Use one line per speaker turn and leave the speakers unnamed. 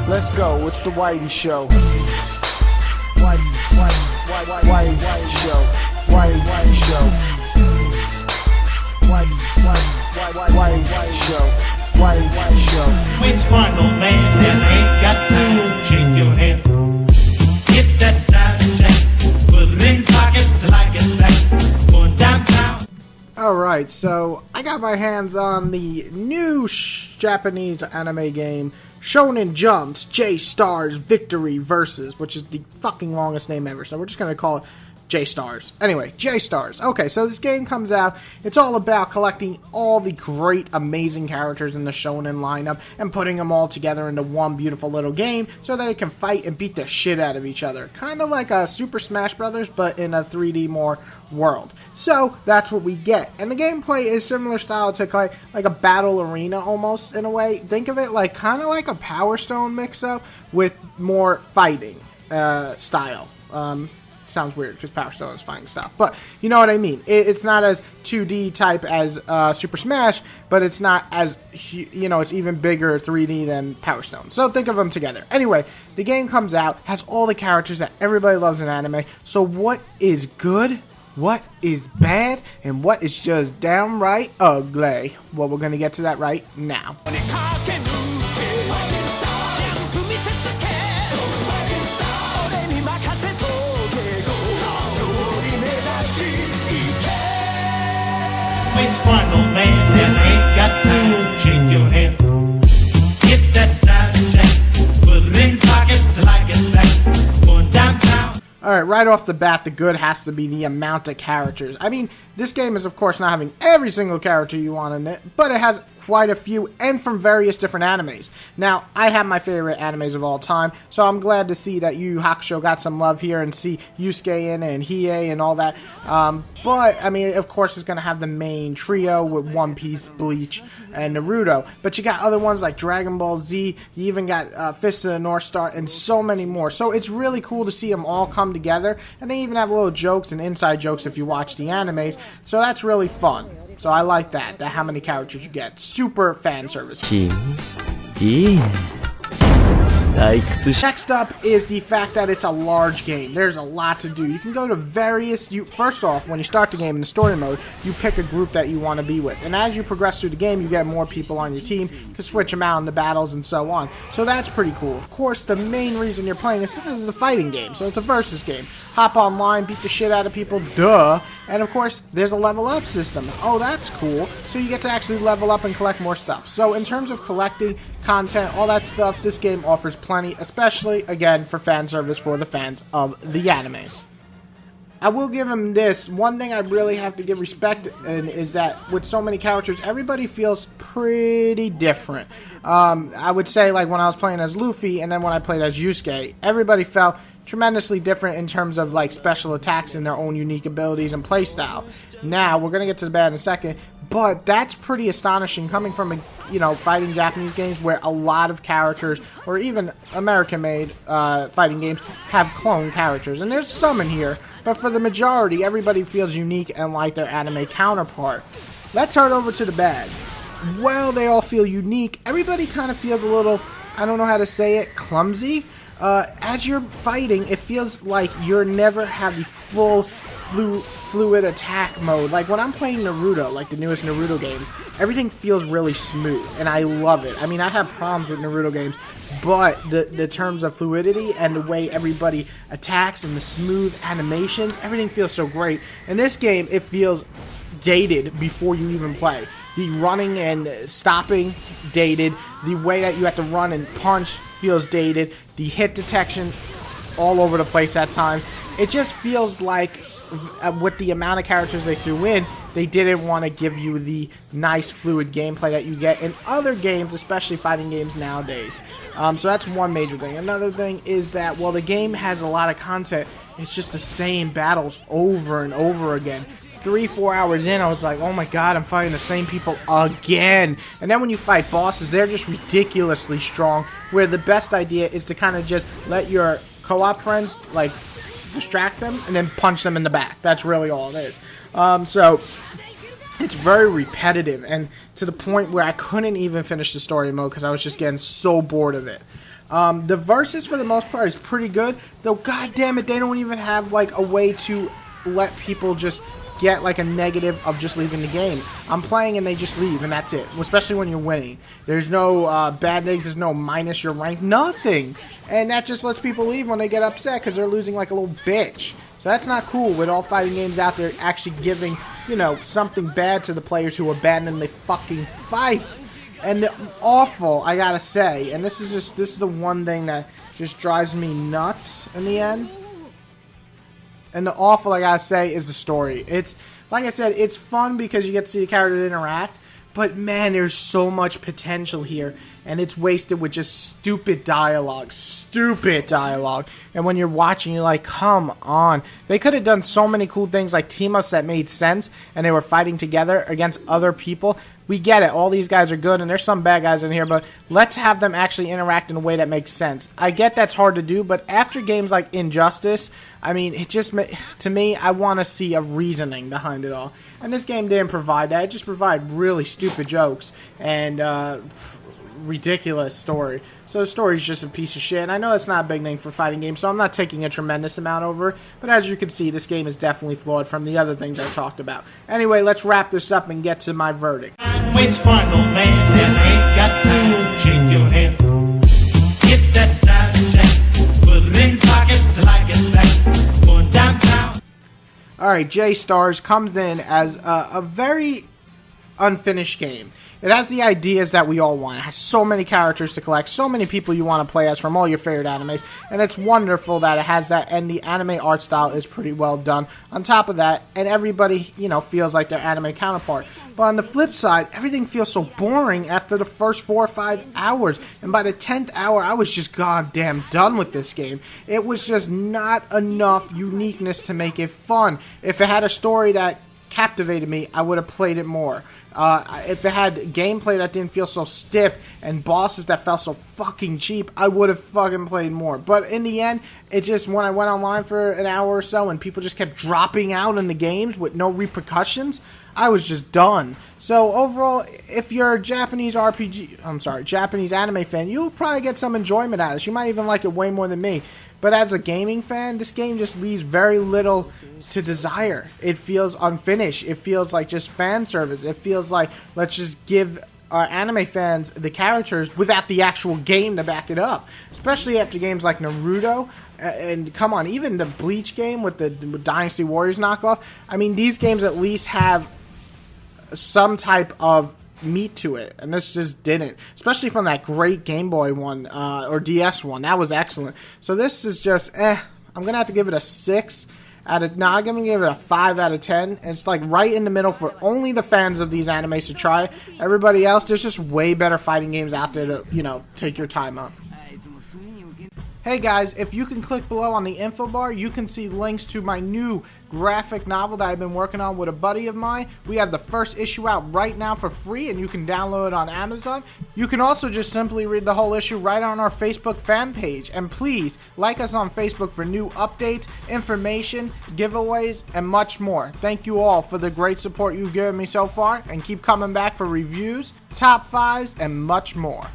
Let's go. It's the Whitey Show. Whitey Show. Whitey Show. Whitey Show. Whitey Show.
Which one, old man, that ain't got to shake your head? Get that style check, put it in pockets like it's back, going downtown.
Alright, so I got my hands on the new Japanese anime game, Shonen Jump's J-Stars Victory Versus, which is the fucking longest name ever, so we're just going to call it J-Stars. Anyway, J-Stars. Okay, so this game comes out. It's all about collecting all the great, amazing characters in the Shonen lineup and putting them all together into one beautiful little game so that they can fight and beat the shit out of each other. Kind of like a Super Smash Brothers, but in a 3D more world. So that's what we get. And the gameplay is similar style to like a battle arena almost in a way. Think of it like kind of like a Power Stone mix-up with more fighting style. Sounds weird because Power Stone is fighting style, but you know what I mean. It's not as 2D type as Super Smash, but it's not as, you know, it's even bigger 3D than Power Stone. So think of them together. Anyway, the game comes out, has all the characters that everybody loves in anime. So what is good? What is bad? And what is just downright ugly? Well, we're going to get to that right now.
Which one, old man, that ain't got to shake your head? Get that style check, put it in pockets like it's back, going downtown.
Alright, right off the bat, the good has to be the amount of characters. I mean, this game is, of course, not having every single character you want in it, but it has quite a few, and from various different animes. Now, I have my favorite animes of all time, so I'm glad to see that Yu Yu Hakusho got some love here and see Yusuke in and Hiei and all that. But, I mean, of course, it's going to have the main trio with One Piece, Bleach, and Naruto. But you got other ones like Dragon Ball Z, you even got Fist of the North Star, and so many more. So it's really cool to see them all come together, and they even have little jokes and inside jokes if you watch the animes, so that's really fun. So I like that how many characters you get. Super fan service. Next up is the fact that it's a large game. There's a lot to do. You can go to various... First off, when you start the game in the story mode, you pick a group that you want to be with. And as you progress through the game, you get more people on your team. You can switch them out in the battles and so on. So that's pretty cool. Of course, the main reason you're playing this is a fighting game. So it's a versus game. Hop online, beat the shit out of people, duh. And of course, there's a level up system. Oh, that's cool. So you get to actually level up and collect more stuff. So in terms of collecting content, all that stuff, this game offers plenty, especially, again, for fan service for the fans of the animes. I will give him this. One thing I really have to give respect in is that with so many characters, everybody feels pretty different. I would say, like, when I was playing as Luffy and then when I played as Yusuke, everybody felt tremendously different in terms of like special attacks and their own unique abilities and playstyle. Now we're gonna get to the bad in a second, but that's pretty astonishing coming from fighting Japanese games where a lot of characters, or even American-made fighting games, have clone characters, and there's some in here, but for the majority, everybody feels unique and like their anime counterpart. Let's head over to the bad. Well, they all feel unique. Everybody kind of feels a little, I don't know how to say it, clumsy. As you're fighting, it feels like you're never have the full fluid attack mode. Like when I'm playing Naruto, like the newest Naruto games, everything feels really smooth, and I love it. I mean, I have problems with Naruto games, but the terms of fluidity and the way everybody attacks and the smooth animations, everything feels so great. In this game, it feels dated before you even play. The running and stopping, dated. The way that you have to run and punch feels dated. The hit detection, all over the place at times. It just feels like with the amount of characters they threw in, they didn't want to give you the nice fluid gameplay that you get in other games, especially fighting games nowadays. So that's one major thing. Another thing is that while the game has a lot of content, it's just the same battles over and over again. 3-4 hours in, I was like, oh my god, I'm fighting the same people again. And then when you fight bosses, they're just ridiculously strong, where the best idea is to kind of just let your co-op friends, like, distract them and then punch them in the back. That's really all it is. So it's very repetitive, and to the point where I couldn't even finish the story mode because I was just getting so bored of it. The versus for the most part is pretty good, though. God damn it, they don't even have like a way to let people just get like a negative of just leaving the game. I'm playing and they just leave and that's it, especially when you're winning. There's no bad things, there's no minus your rank, nothing, and that just lets people leave when they get upset because they're losing like a little bitch. So that's not cool with all fighting games out there actually giving, you know, something bad to the players who abandon the fucking fight. And awful, I gotta say, and this is the one thing that just drives me nuts in the end. And the awful, I gotta say, is the story. It's, like I said, it's fun because you get to see the characters interact, but man, there's so much potential here, and it's wasted with just stupid dialogue. Stupid dialogue. And when you're watching, you're like, come on. They could have done so many cool things, like team-ups that made sense, and they were fighting together against other people. We get it. All these guys are good, and there's some bad guys in here, but let's have them actually interact in a way that makes sense. I get that's hard to do, but after games like Injustice, I mean, it just, to me, I want to see a reasoning behind it all. And this game didn't provide that. It just provided really stupid jokes and ridiculous story. So the story's just a piece of shit, and I know that's not a big thing for fighting games, so I'm not taking a tremendous amount over it, but as you can see, this game is definitely flawed from the other things I talked about. Anyway, let's wrap this up and get to my verdict.
Waits for no man that ain't got to shake your head. Get that side check, put it in pockets like it's back, going downtown.
Alright, J-Stars comes in as a very unfinished game. It has the ideas that we all want. It has so many characters to collect, so many people you want to play as from all your favorite animes, and it's wonderful that it has that, and the anime art style is pretty well done. On top of that, and everybody, you know, feels like their anime counterpart. But on the flip side, everything feels so boring after the first 4 or 5 hours, and by the 10th hour, I was just goddamn done with this game. It was just not enough uniqueness to make it fun. If it had a story that captivated me, I would have played it more. If it had gameplay that didn't feel so stiff and bosses that felt so fucking cheap, I would have fucking played more. But in the end, it just, when I went online for an hour or so and people just kept dropping out in the games with no repercussions, I was just done. So overall, if you're a Japanese Japanese anime fan, you'll probably get some enjoyment out of this. You might even like it way more than me. But as a gaming fan, this game just leaves very little to desire. It feels unfinished. It feels like just fan service. It feels like, let's just give our anime fans the characters without the actual game to back it up. Especially after games like Naruto. And come on, even the Bleach game with the Dynasty Warriors knockoff. I mean, these games at least have some type of meat to it, and this just didn't, especially from that great Game Boy one or DS one. That was excellent. So this is just I'm gonna have to give it a 6 out of, no, I'm gonna give it a 5 out of 10. It's like right in the middle for only the fans of these animes to try. Everybody else, there's just way better fighting games out there to, you know, take your time on. Hey guys, if you can click below on the info bar, you can see links to my new graphic novel that I've been working on with a buddy of mine. We have the first issue out right now for free, and you can download it on Amazon. You can also just simply read the whole issue right on our Facebook fan page. And please, like us on Facebook for new updates, information, giveaways, and much more. Thank you all for the great support you've given me so far, and keep coming back for reviews, top 5s, and much more.